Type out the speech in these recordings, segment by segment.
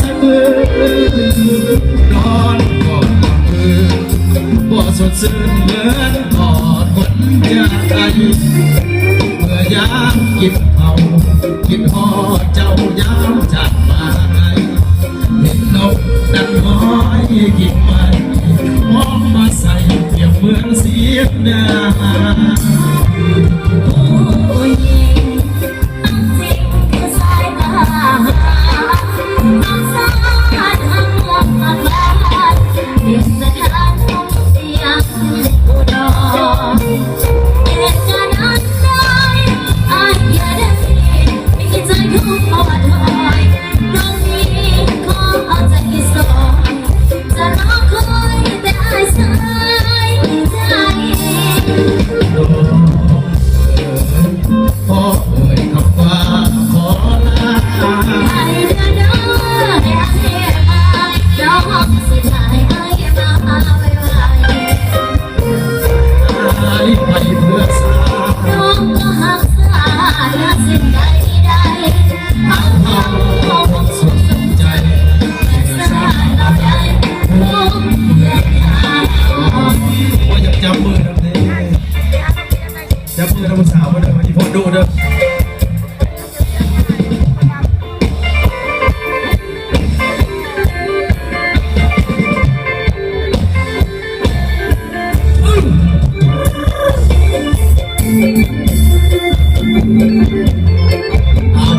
สักมือนอนกอดหลับมือบ่สดชื่นเหมือนกอดคนยากไอเมื่อยามกินเอากินหอดเจ้ายามจากมาไงเห็นนกดังน้อยกินไม่มองมาใส่เกี่ยวเหมือนเสียงดาจับมือเราสาวมาเด้ออีพอดูเด้อ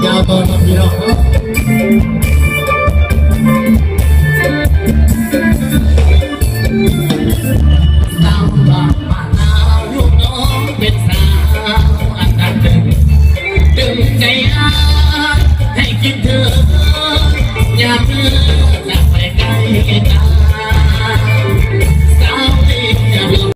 ยาวตอนน้ำพี่น้องให้คิดเธออย่าเธออย่าไปไกล